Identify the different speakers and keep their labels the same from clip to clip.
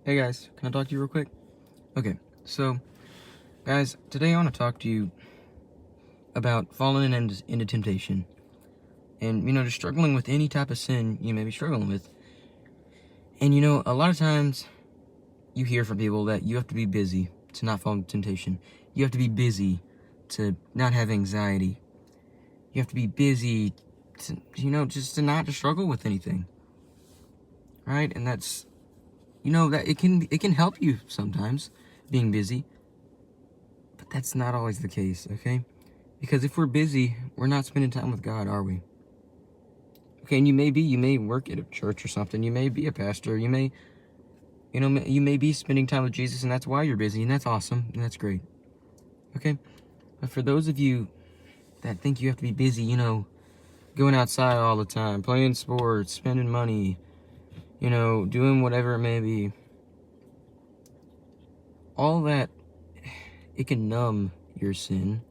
Speaker 1: Hey guys, can I talk to you real quick? Okay, so guys, today I want to talk to you about falling into temptation. And, just struggling with any type of sin you may be struggling with. And, a lot of times you hear from people that you have to be busy to not fall into temptation. You have to be busy to not have anxiety. You have to be busy to, just to not to struggle with anything. Right? And that's, that it can help you sometimes, being busy. But that's not always the case, okay? Because if we're busy, we're not spending time with God, are we? Okay, and you may work at a church or something. You may be a pastor. You may be spending time with Jesus, and that's why you're busy, and that's awesome, and that's great. Okay? But for those of you that think you have to be busy, going outside all the time, playing sports, spending money, doing whatever it may be, all that, it can numb your sin.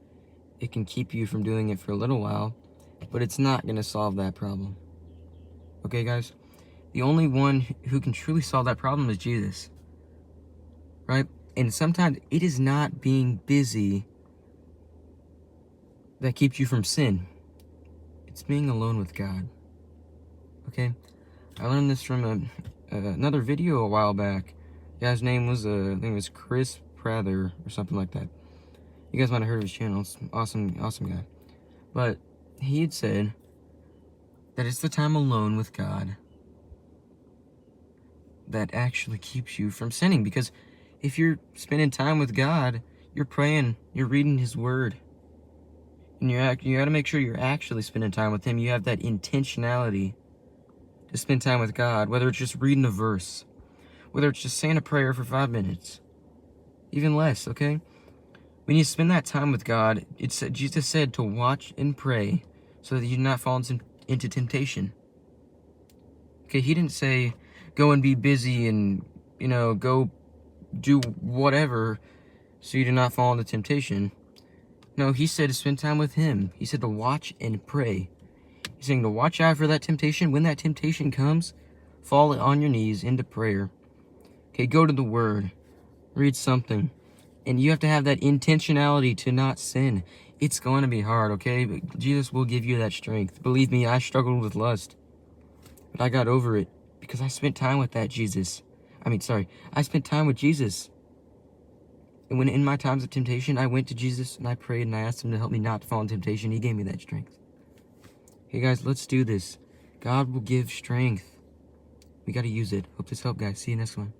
Speaker 1: It can keep you from doing it for a little while, but it's not going to solve that problem. Okay, guys? The only one who can truly solve that problem is Jesus. Right? And sometimes it is not being busy that keeps you from sin. It's being alone with God. Okay? I learned this from another video a while back. The guy's name was, I think it was Chris Prather or something like that. You guys might have heard of his channel. It's awesome guy. But he had said that it's the time alone with God that actually keeps you from sinning. Because if you're spending time with God, you're praying, you're reading His Word, and you got to make sure you're actually spending time with Him. You have that intentionality to spend time with God, whether it's just reading a verse, whether it's just saying a prayer for 5 minutes, even less, okay? When you spend that time with God, Jesus said to watch and pray so that you do not fall into temptation. Okay, He didn't say go and be busy and, go do whatever so you do not fall into temptation. No, He said to spend time with Him. He said to watch and pray. He's saying to watch out for that temptation. When that temptation comes, fall on your knees into prayer. Okay, go to the Word. Read something. And you have to have that intentionality to not sin. It's going to be hard, okay? But Jesus will give you that strength. Believe me, I struggled with lust. But I got over it because I spent time with I spent time with Jesus. And when in my times of temptation, I went to Jesus and I prayed and I asked Him to help me not to fall in temptation. He gave me that strength. Hey guys, let's do this. God will give strength. We got to use it. Hope this helped, guys. See you next one.